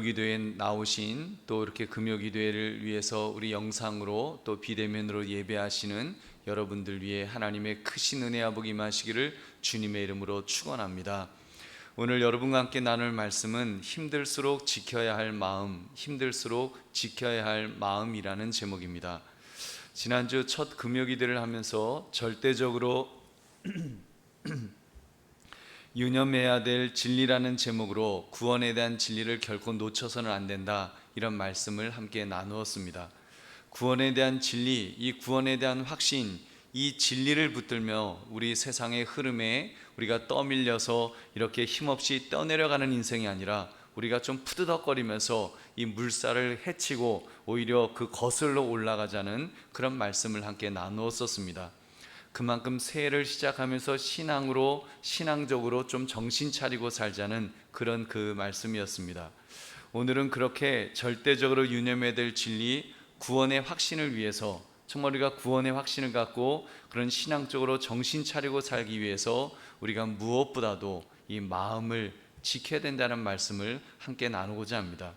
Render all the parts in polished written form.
기도에 나오신, 또 이렇게 금요 기도회를 위해서 우리 영상으로 또 비대면으로 예배하시는 여러분들 위해 하나님의 크신 은혜와 복이 임하시기를 주님의 이름으로 축원합니다. 오늘 여러분과 함께 나눌 말씀은 힘들수록 지켜야 할 마음, 힘들수록 지켜야 할 마음이라는 제목입니다. 지난주 첫 금요 기도를 하면서 절대적으로 유념해야 될 진리라는 제목으로 구원에 대한 진리를 결코 놓쳐서는 안 된다, 이런 말씀을 함께 나누었습니다. 구원에 대한 진리, 이 구원에 대한 확신, 이 진리를 붙들며 우리 세상의 흐름에 우리가 떠밀려서 이렇게 힘없이 떠내려가는 인생이 아니라 우리가 좀 푸드덕거리면서 이 물살을 헤치고 오히려 그 거슬러 올라가자는 그런 말씀을 함께 나누었었습니다. 그만큼 새해를 시작하면서 신앙적으로 좀 정신 차리고 살자는 그런 그 말씀이었습니다. 오늘은 그렇게 절대적으로 유념해야 될 진리, 구원의 확신을 위해서, 정말 우리가 구원의 확신을 갖고 그런 신앙적으로 정신 차리고 살기 위해서 우리가 무엇보다도 이 마음을 지켜야 된다는 말씀을 함께 나누고자 합니다.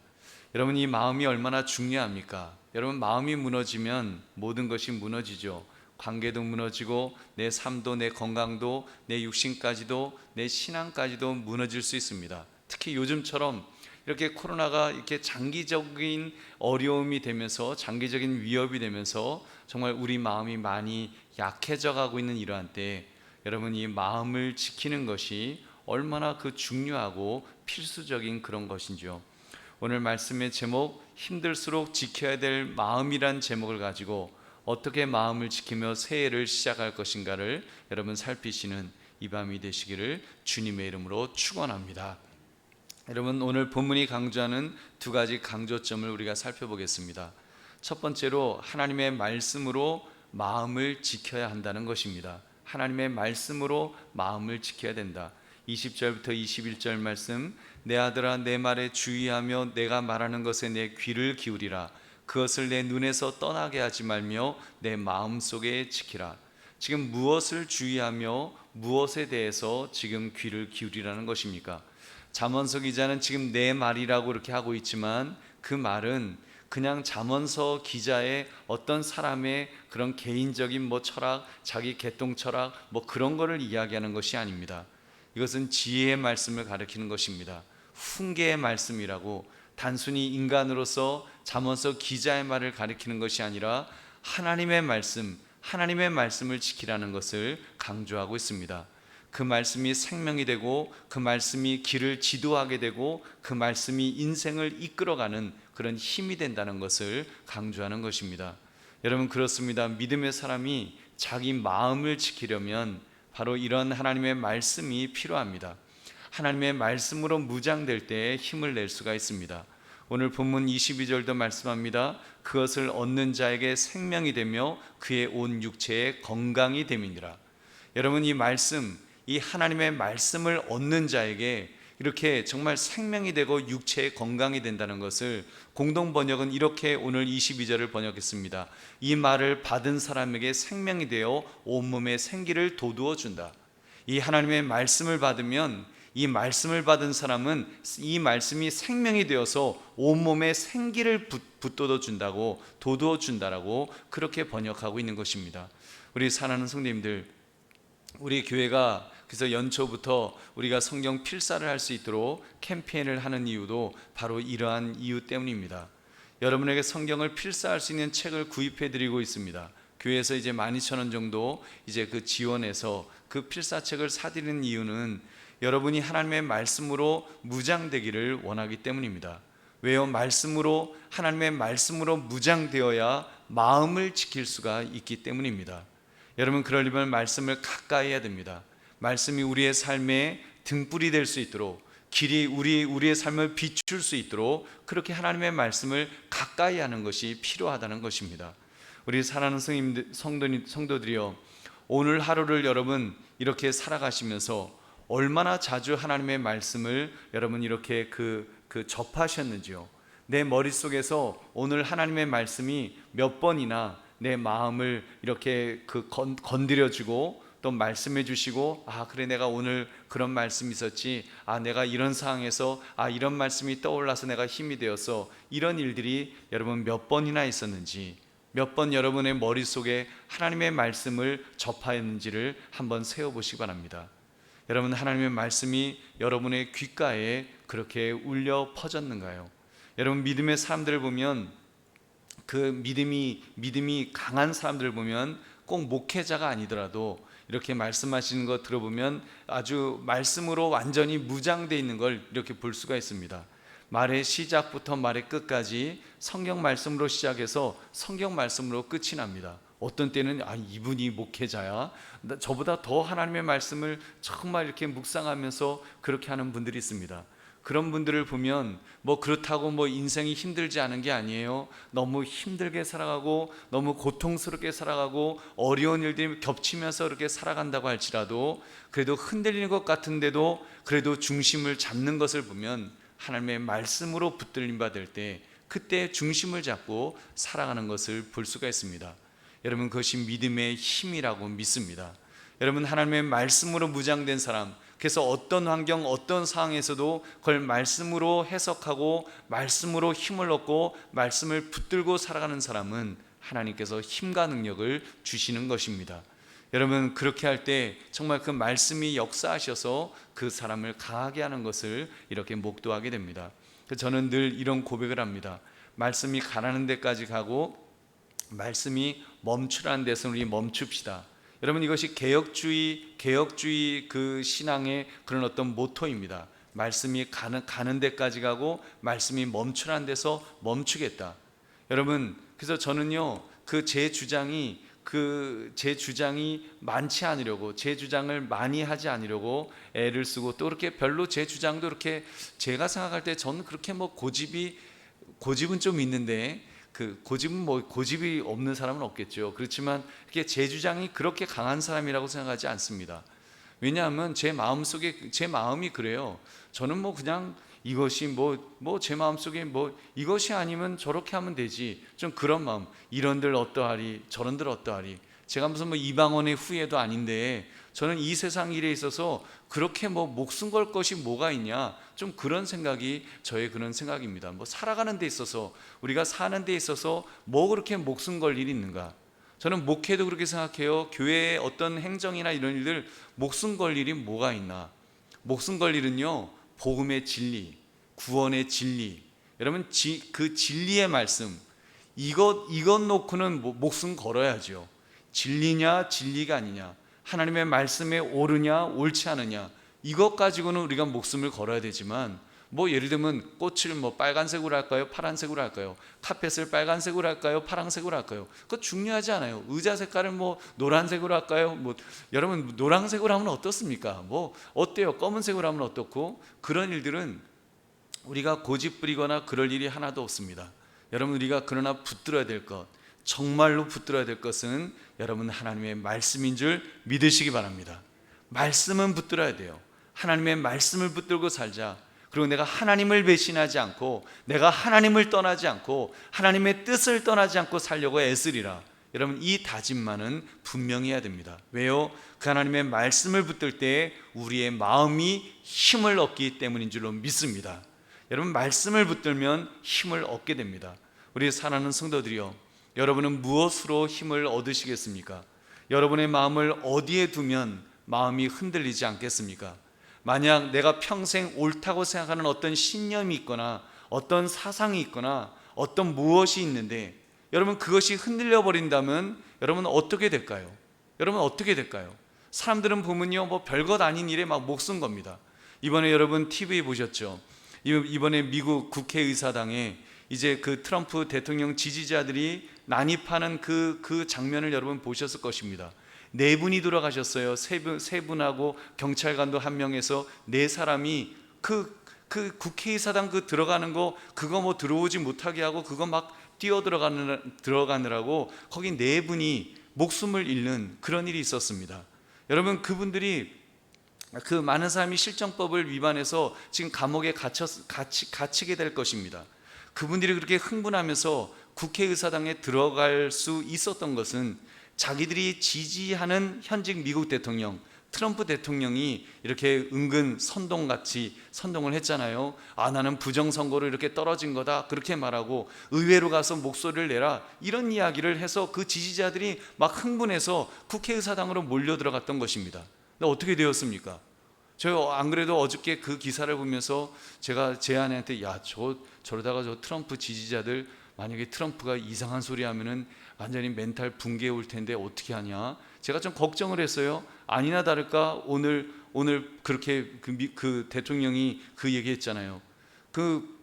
여러분, 이 마음이 얼마나 중요합니까? 여러분, 마음이 무너지면 모든 것이 무너지죠. 관계도 무너지고 내 삶도, 내 건강도, 내 육신까지도, 내 신앙까지도 무너질 수 있습니다. 특히 요즘처럼 이렇게 코로나가 이렇게 장기적인 어려움이 되면서, 장기적인 위협이 되면서 정말 우리 마음이 많이 약해져 가고 있는 이러한 때에 여러분, 이 마음을 지키는 것이 얼마나 그 중요하고 필수적인 그런 것인지요. 오늘 말씀의 제목, 힘들수록 지켜야 될 마음이란 제목을 가지고 어떻게 마음을 지키며 새해를 시작할 것인가를 여러분 살피시는 이 밤이 되시기를 주님의 이름으로 축원합니다. 여러분, 오늘 본문이 강조하는 두 가지 강조점을 우리가 살펴보겠습니다. 첫 번째로 하나님의 말씀으로 마음을 지켜야 한다는 것입니다. 하나님의 말씀으로 마음을 지켜야 된다. 20절부터 21절 말씀, 내 아들아 내 말에 주의하며 내가 말하는 것에 내 귀를 기울이라. 그것을 내 눈에서 떠나게 하지 말며 내 마음속에 지키라. 지금 무엇을 주의하며 무엇에 대해서 지금 귀를 기울이라는 것입니까? 잠언서 기자는 지금 내 말이라고 이렇게 하고 있지만 그 말은 그냥 잠언서 기자의 어떤 사람의 그런 개인적인 철학, 자기 개똥 철학 그런 거를 이야기하는 것이 아닙니다. 이것은 지혜의 말씀을 가리키는 것입니다. 훈계의 말씀이라고, 단순히 인간으로서 잠언서 기자의 말을 가리키는 것이 아니라 하나님의 말씀, 하나님의 말씀을 지키라는 것을 강조하고 있습니다. 그 말씀이 생명이 되고 그 말씀이 길을 지도하게 되고 그 말씀이 인생을 이끌어가는 그런 힘이 된다는 것을 강조하는 것입니다. 여러분, 그렇습니다. 믿음의 사람이 자기 마음을 지키려면 바로 이런 하나님의 말씀이 필요합니다. 하나님의 말씀으로 무장될 때에 힘을 낼 수가 있습니다. 오늘 본문 22절도 말씀합니다. 그것을 얻는 자에게 생명이 되며 그의 온 육체에 건강이 됨이니라. 여러분, 이 말씀, 이 하나님의 말씀을 얻는 자에게 이렇게 정말 생명이 되고 육체의 건강이 된다는 것을 공동 번역은 이렇게 오늘 22절을 번역했습니다. 이 말을 받은 사람에게 생명이 되어 온몸에 생기를 돋우어 준다. 이 하나님의 말씀을 받으면, 이 말씀을 받은 사람은 이 말씀이 생명이 되어서 온몸에 생기를 붙돋워 준다고, 돋우어 준다라고 그렇게 번역하고 있는 것입니다. 우리 사랑하는 성도님들, 우리 교회가 그래서 연초부터 우리가 성경 필사를 할 수 있도록 캠페인을 하는 이유도 바로 이러한 이유 때문입니다. 여러분에게 성경을 필사할 수 있는 책을 구입해 드리고 있습니다. 교회에서 이제 12,000원 정도 이제 그 지원해서 그 필사책을 사드리는 이유는 여러분이 하나님의 말씀으로 무장되기를 원하기 때문입니다. 왜요? 하나님의 말씀으로 무장되어야 마음을 지킬 수가 있기 때문입니다. 여러분, 그러려면 말씀을 가까이 해야 됩니다. 말씀이 우리의 삶의 등불이 될 수 있도록, 길이 우리의 삶을 비출 수 있도록 그렇게 하나님의 말씀을 가까이 하는 것이 필요하다는 것입니다. 우리 사랑하는 성도들이여, 오늘 하루를 여러분 이렇게 살아가시면서 얼마나 자주 하나님의 말씀을 여러분 이렇게 접하셨는지요? 내 머릿속에서 오늘 하나님의 말씀이 몇 번이나 내 마음을 이렇게 건드려주고 또 말씀해 주시고, 그래, 내가 오늘 그런 말씀이 있었지, 내가 이런 상황에서 이런 말씀이 떠올라서 내가 힘이 되어서, 이런 일들이 여러분 몇 번이나 있었는지, 몇 번 여러분의 머릿속에 하나님의 말씀을 접하였는지를 한번 세어보시기 바랍니다. 여러분, 하나님의 말씀이 여러분의 귓가에 그렇게 울려 퍼졌는가요? 여러분, 믿음의 사람들을 보면, 그 믿음이 강한 사람들을 보면 꼭 목회자가 아니더라도 이렇게 말씀하시는 거 들어보면 아주 말씀으로 완전히 무장되어 있는 걸 이렇게 볼 수가 있습니다. 말의 시작부터 말의 끝까지 성경 말씀으로 시작해서 성경 말씀으로 끝이 납니다. 어떤 때는 이분이 목회자야, 저보다 더 하나님의 말씀을 정말 이렇게 묵상하면서 그렇게 하는 분들이 있습니다. 그런 분들을 보면 그렇다고 인생이 힘들지 않은 게 아니에요. 너무 힘들게 살아가고 너무 고통스럽게 살아가고 어려운 일들이 겹치면서 이렇게 살아간다고 할지라도, 그래도 흔들리는 것 같은데도 그래도 중심을 잡는 것을 보면, 하나님의 말씀으로 붙들림 받을 때 그때 중심을 잡고 살아가는 것을 볼 수가 있습니다. 여러분, 그것이 믿음의 힘이라고 믿습니다. 여러분, 하나님의 말씀으로 무장된 사람, 그래서 어떤 환경, 어떤 상황에서도 그걸 말씀으로 해석하고 말씀으로 힘을 얻고 말씀을 붙들고 살아가는 사람은 하나님께서 힘과 능력을 주시는 것입니다. 여러분, 그렇게 할 때 정말 그 말씀이 역사하셔서 그 사람을 강하게 하는 것을 이렇게 목도하게 됩니다. 저는 늘 이런 고백을 합니다. 말씀이 가라는 데까지 가고 말씀이 멈추라는 데서 우리 멈춥시다. 여러분, 이것이 개혁주의 그 신앙의 그런 어떤 모토입니다. 말씀이 가는 데까지 가고 말씀이 멈추라는 데서 멈추겠다. 여러분, 그래서 저는요, 제 주장이 많지 않으려고, 제 주장을 많이 하지 않으려고 애를 쓰고, 또 그렇게 별로 제 주장도 이렇게, 제가 생각할 때 저는 그렇게 고집은 좀 있는데, 고집이 없는 사람은 없겠죠. 그렇지만 이렇게 제 주장이 그렇게 강한 사람이라고 생각하지 않습니다. 왜냐하면 제 마음이 그래요. 저는 그냥 이것이 제 마음속에 이것이 아니면 저렇게 하면 되지, 좀 그런 마음. 이런들 어떠하리 저런들 어떠하리. 제가 무슨 이방원의 후예도 아닌데 저는 이 세상 일에 있어서 그렇게 목숨 걸 것이 뭐가 있냐, 좀 그런 생각이 저의 그런 생각입니다. 살아가는 데 있어서, 우리가 사는 데 있어서 그렇게 목숨 걸 일이 있는가. 저는 목회도 그렇게 생각해요. 교회의 어떤 행정이나 이런 일들 목숨 걸 일이 뭐가 있나. 목숨 걸 일은요, 복음의 진리, 구원의 진리, 여러분 그 진리의 말씀, 이것 놓고는 목숨 걸어야죠. 진리냐 진리가 아니냐, 하나님의 말씀에 옳으냐 옳지 않으냐, 이것 가지고는 우리가 목숨을 걸어야 되지만, 예를 들면 꽃을 빨간색으로 할까요 파란색으로 할까요, 카펫을 빨간색으로 할까요 파란색으로 할까요, 그거 중요하지 않아요. 의자 색깔을 노란색으로 할까요, 여러분 노란색으로 하면 어떻습니까? 어때요? 검은색으로 하면 어떻고. 그런 일들은 우리가 고집 부리거나 그럴 일이 하나도 없습니다. 여러분, 우리가 그러나 붙들어야 될 것, 정말로 붙들어야 될 것은 여러분 하나님의 말씀인 줄 믿으시기 바랍니다. 말씀은 붙들어야 돼요. 하나님의 말씀을 붙들고 살자. 그리고 내가 하나님을 배신하지 않고, 내가 하나님을 떠나지 않고, 하나님의 뜻을 떠나지 않고 살려고 애쓰리라. 여러분, 이 다짐만은 분명히 해야 됩니다. 왜요? 그 하나님의 말씀을 붙들 때 우리의 마음이 힘을 얻기 때문인 줄로 믿습니다. 여러분, 말씀을 붙들면 힘을 얻게 됩니다. 우리 사랑하는 성도들이요, 여러분은 무엇으로 힘을 얻으시겠습니까? 여러분의 마음을 어디에 두면 마음이 흔들리지 않겠습니까? 만약 내가 평생 옳다고 생각하는 어떤 신념이 있거나 어떤 사상이 있거나 어떤 무엇이 있는데, 여러분 그것이 흔들려 버린다면 여러분 어떻게 될까요? 여러분 어떻게 될까요? 사람들은 보면요, 별것 아닌 일에 목숨 겁니다. 이번에 여러분 TV 보셨죠? 이번에 미국 국회의사당에 이제 그 트럼프 대통령 지지자들이 난입하는 그 장면을 여러분 보셨을 것입니다. 4분이 돌아가셨어요. 세 분하고 경찰관도 1명에서 4사람이 그 국회의사당 들어가는 거, 그거 들어오지 못하게 하고 그거 뛰어 들어가느라고 거기 4분이 목숨을 잃는 그런 일이 있었습니다. 여러분, 그분들이 그 많은 사람이 실정법을 위반해서 지금 감옥에 갇히게 될 것입니다. 그분들이 그렇게 흥분하면서 국회의사당에 들어갈 수 있었던 것은 자기들이 지지하는 현직 미국 대통령 트럼프 대통령이 이렇게 은근 선동같이 선동을 했잖아요. 나는 부정선거로 이렇게 떨어진 거다 그렇게 말하고 의회로 가서 목소리를 내라 이런 이야기를 해서 그 지지자들이 막 흥분해서 국회의사당으로 몰려 들어갔던 것입니다. 근데 어떻게 되었습니까? 저 안 그래도 어저께 그 기사를 보면서 제가 제 아내한테 저러다가 저 트럼프 지지자들 만약에 트럼프가 이상한 소리 하면은 완전히 멘탈 붕괴 올 텐데 어떻게 하냐 제가 좀 걱정을 했어요. 아니나 다를까 오늘 그렇게 그 대통령이 그 얘기했잖아요. 그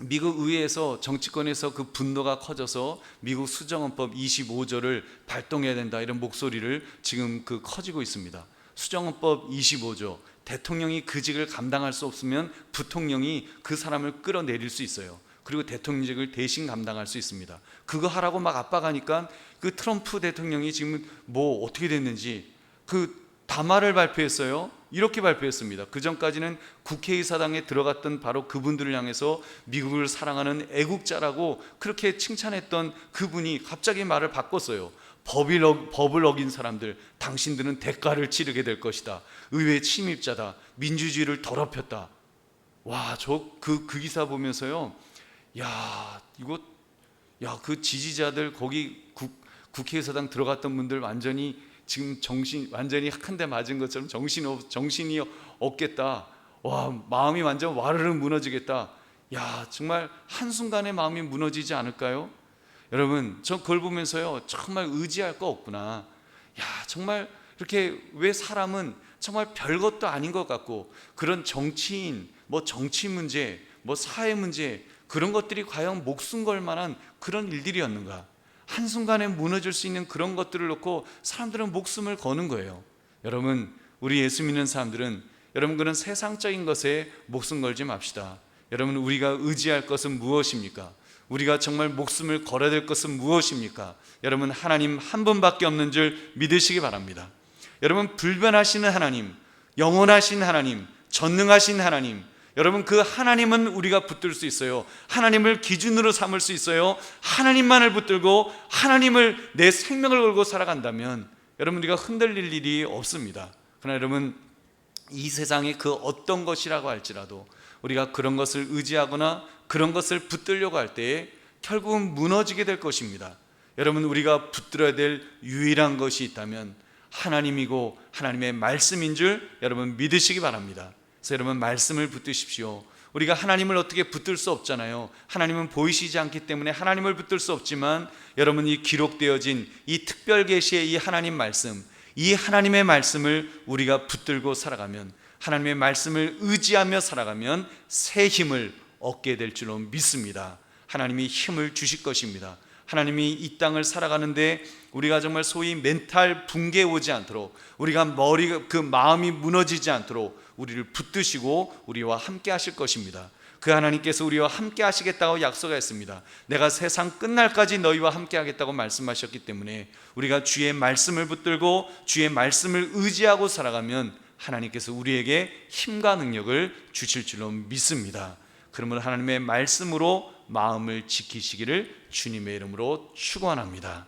미국 의회에서 정치권에서 그 분노가 커져서 미국 수정헌법 25조를 발동해야 된다 이런 목소리를 지금 커지고 있습니다. 수정헌법 25조 대통령이 그 직을 감당할 수 없으면 부통령이 그 사람을 끌어내릴 수 있어요. 그리고 대통령직을 대신 감당할 수 있습니다. 그거 하라고 막 압박하니까 그 트럼프 대통령이 지금 뭐 어떻게 됐는지 그 담화를 발표했어요. 이렇게 발표했습니다. 그 전까지는 국회의사당에 들어갔던 바로 그분들을 향해서 미국을 사랑하는 애국자라고 그렇게 칭찬했던 그분이 갑자기 말을 바꿨어요. 법을 어긴 사람들, 당신들은 대가를 치르게 될 것이다. 의회 침입자다. 민주주의를 더럽혔다. 와, 저 그 기사 보면서요. 그 지지자들 거기 국회의사당 들어갔던 분들 완전히 지금 완전히 한 대 맞은 것처럼 정신이 없겠다. 와, 마음이 완전 와르르 무너지겠다. 정말 한순간에 마음이 무너지지 않을까요? 여러분, 저 그걸 보면서요, 정말 의지할 거 없구나. 정말 이렇게 왜 사람은 정말 별것도 아닌 것 같고 그런 정치인, 정치 문제, 사회 문제 그런 것들이 과연 목숨 걸 만한 그런 일들이었는가? 한순간에 무너질 수 있는 그런 것들을 놓고 사람들은 목숨을 거는 거예요. 여러분, 우리 예수 믿는 사람들은 여러분 그런 세상적인 것에 목숨 걸지 맙시다. 여러분, 우리가 의지할 것은 무엇입니까? 우리가 정말 목숨을 걸어야 될 것은 무엇입니까? 여러분, 하나님 한 분밖에 없는 줄 믿으시기 바랍니다. 여러분, 불변하시는 하나님, 영원하신 하나님, 전능하신 하나님, 여러분 그 하나님은 우리가 붙들 수 있어요. 하나님을 기준으로 삼을 수 있어요. 하나님만을 붙들고 하나님을 내 생명을 걸고 살아간다면 여러분 우리가 흔들릴 일이 없습니다. 그러나 여러분, 이 세상의 그 어떤 것이라고 할지라도 우리가 그런 것을 의지하거나 그런 것을 붙들려고 할 때에 결국은 무너지게 될 것입니다. 여러분, 우리가 붙들어야 될 유일한 것이 있다면 하나님이고 하나님의 말씀인 줄 여러분 믿으시기 바랍니다. 그래서 여러분, 말씀을 붙드십시오. 우리가 하나님을 어떻게 붙들 수 없잖아요. 하나님은 보이시지 않기 때문에 하나님을 붙들 수 없지만 여러분, 이 기록되어진 이 특별 계시의 이 하나님 말씀, 이 하나님의 말씀을 우리가 붙들고 살아가면, 하나님의 말씀을 의지하며 살아가면 새 힘을 얻게 될 줄로 믿습니다. 하나님이 힘을 주실 것입니다. 하나님이 이 땅을 살아가는데 우리가 정말 소위 멘탈 붕괴 오지 않도록, 우리가 마음이 무너지지 않도록 우리를 붙드시고 우리와 함께 하실 것입니다. 그 하나님께서 우리와 함께 하시겠다고 약속했습니다. 내가 세상 끝날까지 너희와 함께 하겠다고 말씀하셨기 때문에 우리가 주의 말씀을 붙들고 주의 말씀을 의지하고 살아가면 하나님께서 우리에게 힘과 능력을 주실 줄로 믿습니다. 그러므로 하나님의 말씀으로 마음을 지키시기를 주님의 이름으로 축원합니다.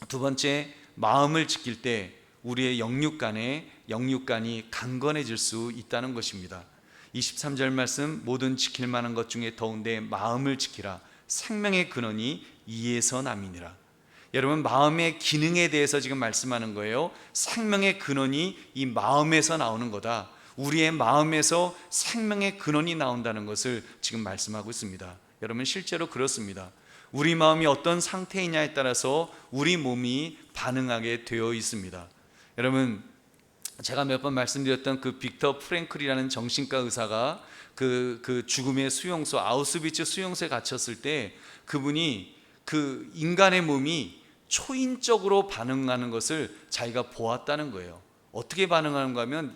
두 번째, 마음을 지킬 때 우리의 영육간이 강건해질 수 있다는 것입니다. 23절 말씀, 모든 지킬 만한 것 중에 더운데 마음을 지키라. 생명의 근원이 이에서 남이니라. 여러분, 마음의 기능에 대해서 지금 말씀하는 거예요. 생명의 근원이 이 마음에서 나오는 거다. 우리의 마음에서 생명의 근원이 나온다는 것을 지금 말씀하고 있습니다. 여러분, 실제로 그렇습니다. 우리 마음이 어떤 상태이냐에 따라서 우리 몸이 반응하게 되어 있습니다. 여러분, 제가 몇 번 말씀드렸던 그 빅터 프랭클이라는 정신과 의사가 그 죽음의 수용소, 아우슈비츠 수용소에 갇혔을 때 그분이 그 인간의 몸이 초인적으로 반응하는 것을 자기가 보았다는 거예요. 어떻게 반응하는가 하면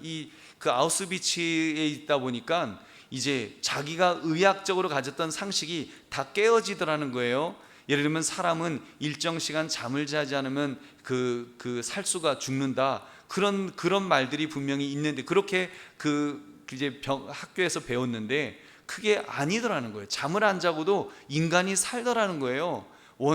그 아우슈비츠에 있다 보니까 이제 자기가 의학적으로 가졌던 상식이 다 깨어지더라는 거예요. 예를 들면 사람은 일정 시간 잠을 자지 않으면 그 살수가 죽는다. 그런 말들이 분명히 있는데, 그렇게 이제 학교에서 배웠는데 그게 아니더라는 거예요. 잠을 안 자고도 인간이 살더라는 거예요.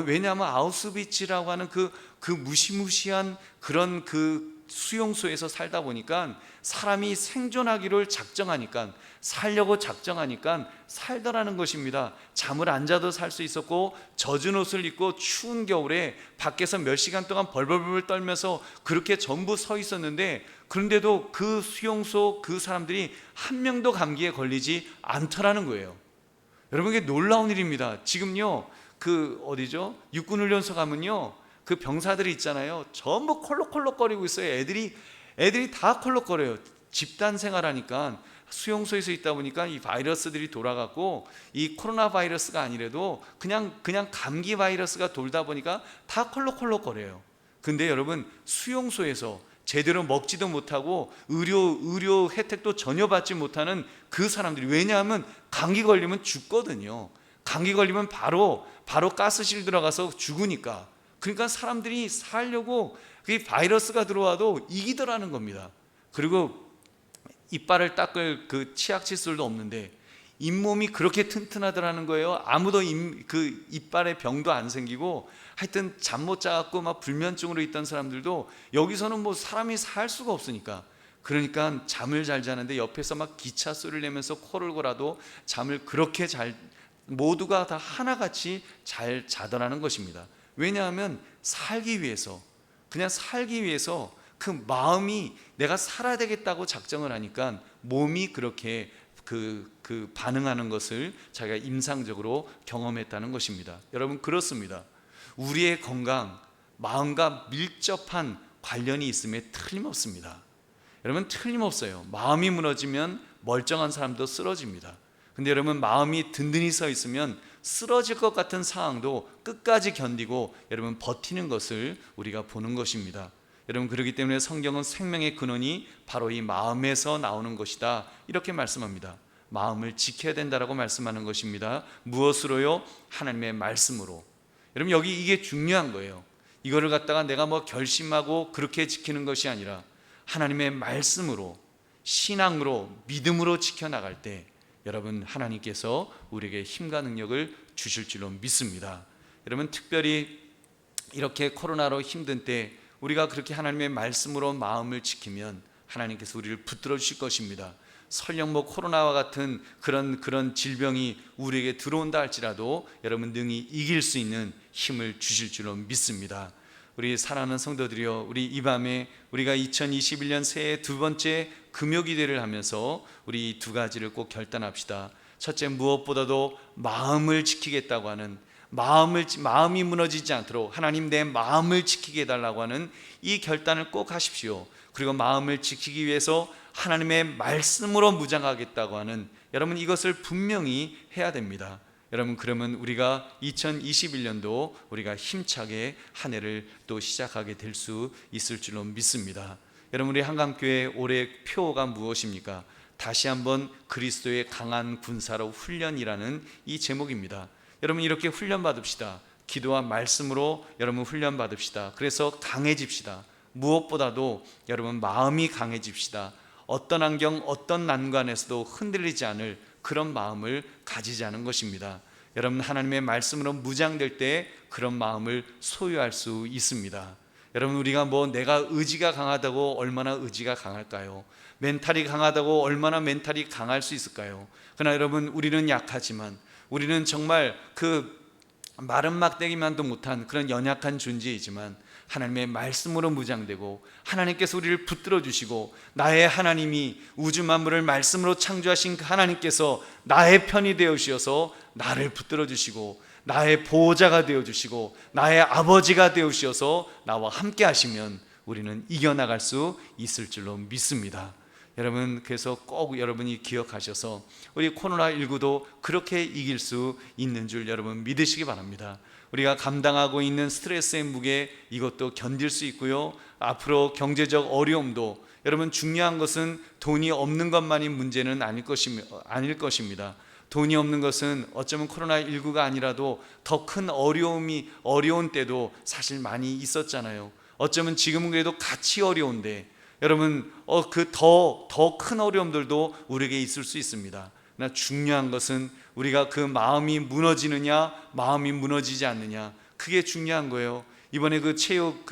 왜냐하면 아우슈비츠라고 하는 그 무시무시한 그런 그 수용소에서 살다 보니까 사람이 생존하기를 작정하니까, 살려고 작정하니까 살더라는 것입니다. 잠을 안 자도 살 수 있었고, 젖은 옷을 입고 추운 겨울에 밖에서 몇 시간 동안 벌벌벌 떨면서 그렇게 전부 서 있었는데, 그런데도 그 수용소 그 사람들이 한 명도 감기에 걸리지 않더라는 거예요. 여러분, 이게 놀라운 일입니다. 지금요, 그 어디죠? 육군훈련소 가면요, 그 병사들이 있잖아요, 전부 콜록콜록거리고 있어요. 애들이 다 콜록거려요. 집단 생활하니까, 수용소에서 있다 보니까 이 바이러스들이 돌아가고, 이 코로나 바이러스가 아니래도 그냥 감기 바이러스가 돌다 보니까 다 콜록콜록거려요. 근데 여러분, 수용소에서 제대로 먹지도 못하고 의료 혜택도 전혀 받지 못하는 그 사람들이, 왜냐하면 감기 걸리면 죽거든요. 감기 걸리면 바로 가스실 들어가서 죽으니까. 그러니까 사람들이 살려고 그 바이러스가 들어와도 이기더라는 겁니다. 그리고 이빨을 닦을 그 치약 칫솔도 없는데 잇몸이 그렇게 튼튼하더라는 거예요. 아무도 그 이빨에 병도 안 생기고, 하여튼 잠 못 자갖고 막 불면증으로 있던 사람들도 여기서는 뭐 사람이 살 수가 없으니까, 그러니까 잠을 잘 자는데 옆에서 막 기차 소리를 내면서 코를 골아도 잠을 그렇게 잘, 모두가 다 하나같이 잘 자더라는 것입니다. 왜냐하면 살기 위해서, 그냥 살기 위해서 그 마음이 내가 살아야 되겠다고 작정을 하니까 몸이 그렇게 그 반응하는 것을 자기가 임상적으로 경험했다는 것입니다. 여러분, 그렇습니다. 우리의 건강, 마음과 밀접한 관련이 있음에 틀림없습니다. 여러분, 틀림없어요. 마음이 무너지면 멀쩡한 사람도 쓰러집니다. 근데 여러분, 마음이 든든히 서 있으면 쓰러질 것 같은 상황도 끝까지 견디고 여러분 버티는 것을 우리가 보는 것입니다. 여러분, 그렇기 때문에 성경은 생명의 근원이 바로 이 마음에서 나오는 것이다, 이렇게 말씀합니다. 마음을 지켜야 된다라고 말씀하는 것입니다. 무엇으로요? 하나님의 말씀으로. 여러분, 여기 이게 중요한 거예요. 이거를 갖다가 내가 뭐 결심하고 그렇게 지키는 것이 아니라 하나님의 말씀으로, 신앙으로, 믿음으로 지켜나갈 때 여러분, 하나님께서 우리에게 힘과 능력을 주실 줄로 믿습니다. 여러분, 특별히 이렇게 코로나로 힘든 때 우리가 그렇게 하나님의 말씀으로 마음을 지키면 하나님께서 우리를 붙들어 주실 것입니다. 설령 뭐 코로나와 같은 그런 질병이 우리에게 들어온다 할지라도 여러분 능히 이길 수 있는 힘을 주실 줄로 믿습니다. 우리 사랑하는 성도들이여, 우리 이 밤에 우리가 2021년 새해 두 번째 금요기도를 하면서 우리 이 두 가지를 꼭 결단합시다. 첫째, 무엇보다도 마음을 지키겠다고 하는, 마음이 무너지지 않도록 하나님 내 마음을 지키게 해달라고 하는 이 결단을 꼭 하십시오. 그리고 마음을 지키기 위해서 하나님의 말씀으로 무장하겠다고 하는, 여러분 이것을 분명히 해야 됩니다. 여러분, 그러면 우리가 2021년도 우리가 힘차게 한 해를 또 시작하게 될 수 있을 줄로 믿습니다. 여러분, 우리 한강교회 올해 표어가 무엇입니까? 다시 한번 그리스도의 강한 군사로 훈련이라는 이 제목입니다. 여러분, 이렇게 훈련 받읍시다. 기도와 말씀으로 여러분 훈련 받읍시다. 그래서 강해집시다. 무엇보다도 여러분 마음이 강해집시다. 어떤 환경, 어떤 난관에서도 흔들리지 않을 그런 마음을 가지자는 것입니다. 여러분, 하나님의 말씀으로 무장될 때 그런 마음을 소유할 수 있습니다. 여러분, 우리가 뭐 내가 의지가 강하다고 얼마나 의지가 강할까요? 멘탈이 강하다고 얼마나 멘탈이 강할 수 있을까요? 그러나 여러분, 우리는 약하지만, 우리는 정말 그 마른 막대기만도 못한 그런 연약한 존재이지만 하나님의 말씀으로 무장되고 하나님께서 우리를 붙들어 주시고, 나의 하나님이 우주 만물을 말씀으로 창조하신 그 하나님께서 나의 편이 되어 주셔서 나를 붙들어 주시고 나의 보호자가 되어 주시고 나의 아버지가 되어 주셔서 나와 함께 하시면 우리는 이겨나갈 수 있을 줄로 믿습니다. 여러분, 그래서 꼭 여러분이 기억하셔서 우리 코로나19도 그렇게 이길 수 있는 줄 여러분 믿으시기 바랍니다. 우리가 감당하고 있는 스트레스의 무게, 이것도 견딜 수 있고요. 앞으로 경제적 어려움도, 여러분 중요한 것은 돈이 없는 것만이 문제는 아닐 것입니다. 돈이 없는 것은 어쩌면 코로나19가 아니라도 더 큰 어려운 때도 사실 많이 있었잖아요. 어쩌면 지금은 그래도 같이 어려운데 여러분 그 더 큰 어려움들도 우리에게 있을 수 있습니다. 그러나 중요한 것은 우리가 그 마음이 무너지느냐 마음이 무너지지 않느냐, 그게 중요한 거예요. 이번에 그 체육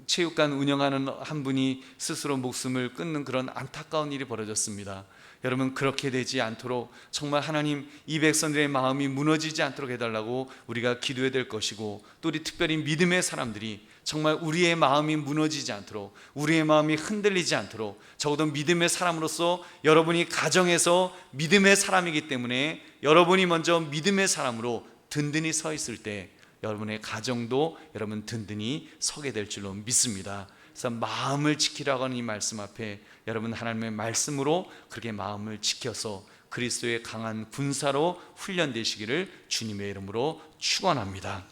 체육관 운영하는 한 분이 스스로 목숨을 끊는 그런 안타까운 일이 벌어졌습니다. 여러분, 그렇게 되지 않도록 정말 하나님 이 백성들의 마음이 무너지지 않도록 해달라고 우리가 기도해야 될 것이고, 또 우리 특별히 믿음의 사람들이 정말 우리의 마음이 무너지지 않도록, 우리의 마음이 흔들리지 않도록, 적어도 믿음의 사람으로서 여러분이 가정에서 믿음의 사람이기 때문에 여러분이 먼저 믿음의 사람으로 든든히 서 있을 때 여러분의 가정도 여러분 든든히 서게 될 줄로 믿습니다. 그래서 마음을 지키라고 하는 이 말씀 앞에 여러분 하나님의 말씀으로 그렇게 마음을 지켜서 그리스도의 강한 군사로 훈련되시기를 주님의 이름으로 축원합니다.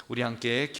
우리 함께